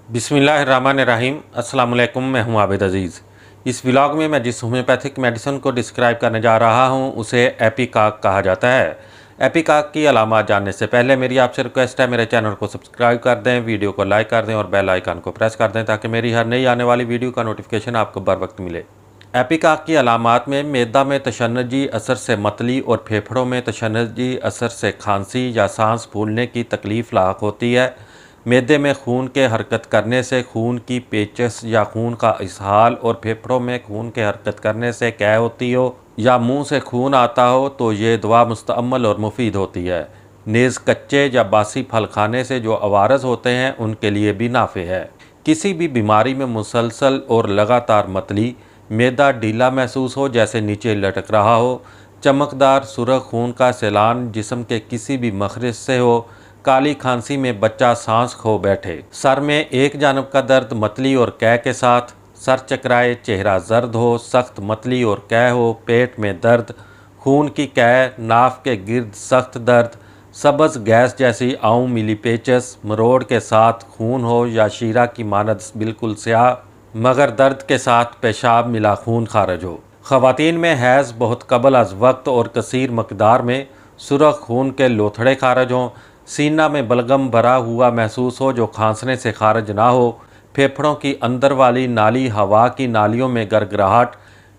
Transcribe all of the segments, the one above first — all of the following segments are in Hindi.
बिस्मिल्लाहिर्रहमानिर्रहीम। अस्सलाम वालेकुम। मैं हूं आबिद अज़ीज़। इस व्लॉग में मैं जिस होम्योपैथिक मेडिसिन को डिस्क्राइब करने जा रहा हूं उसे एपिकाक कहा जाता है। एपिकाक की अलामात जानने से पहले मेरी आपसे रिक्वेस्ट है, मेरे चैनल को सब्सक्राइब कर दें, वीडियो को लाइक कर दें और बेल आइकन को प्रेस कर दें ताकि मेरी हर नई आने वाली वीडियो का नोटिफिकेशन आपको बर वक्त मिले। एपिकाक की अलामात में मैदा में तशन्नुजी असर से मतली और फेफड़ों में तशन्नुजी असर से खांसी या सांस फूलने की तकलीफ़ लाक होती है। मैदे में खून के हरकत करने से खून की पेचस या खून का इसहाल और फेफड़ों में खून के हरकत करने से कै होती हो या मुंह से खून आता हो तो ये दवा मुस्तअमल और मुफीद होती है। नेज़ कच्चे या बासी फल खाने से जो अवारस होते हैं उनके लिए भी नाफे है। किसी भी बीमारी में मुसलसल और लगातार मतली, मैदा ढीला महसूस हो जैसे नीचे लटक रहा हो, चमकदार सुरख खून का सैलान जिस्म के किसी भी मखरज से हो, काली खांसी में बच्चा सांस खो बैठे, सर में एक जानब का दर्द मतली और कै के साथ, सर चकराए, चेहरा जर्द हो, सख्त मतली और कै हो, पेट में दर्द, खून की कै, नाफ के गिर्द सख्त दर्द, सब्ज़ गैस जैसी आऊँ मिली पेचस, मरोड़ के साथ खून हो या शीरा की मानद बिल्कुल स्याह मगर दर्द के साथ पेशाब मिला खून खारिज हो। ख़वातीन में हैज़ बहुत कबल अज़ वक्त और कसीर मकदार में सुरख खून के लोथड़े खारिज हों, सीना में बलगम भरा हुआ महसूस हो जो खांसने से खारिज ना हो, फेफड़ों की अंदर वाली नाली हवा की नालियों में गरगराहट,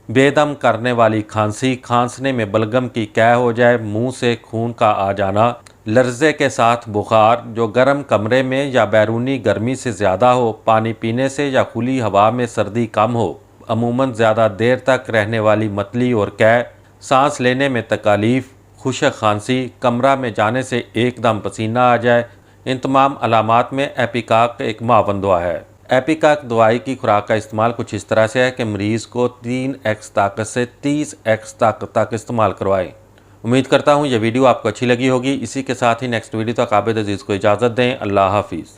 बेदम करने वाली खांसी, खांसने में बलगम की कै हो जाए, मुंह से खून का आ जाना, लर्जे के साथ बुखार जो गर्म कमरे में या बैरूनी गर्मी से ज़्यादा हो, पानी पीने से या खुली हवा में सर्दी कम हो, अमूमन ज़्यादा देर तक रहने वाली मतली और कै, सांस लेने में तकालीफ, खुशक खांसी, कमरा में जाने से एकदम पसीना आ जाए, इन तमाम अलामात में एपिकाक एक मावन दवा है। एपिकाक दवाई की खुराक का इस्तेमाल कुछ इस तरह से है कि मरीज़ को 3x ताकत से 30x ताकत तक इस्तेमाल करवाएं। उम्मीद करता हूँ ये वीडियो आपको अच्छी लगी होगी। इसी के साथ ही नेक्स्ट वीडियो तक आबिद अजीज़ को इजाज़त दें। अल्लाह हाफिज़।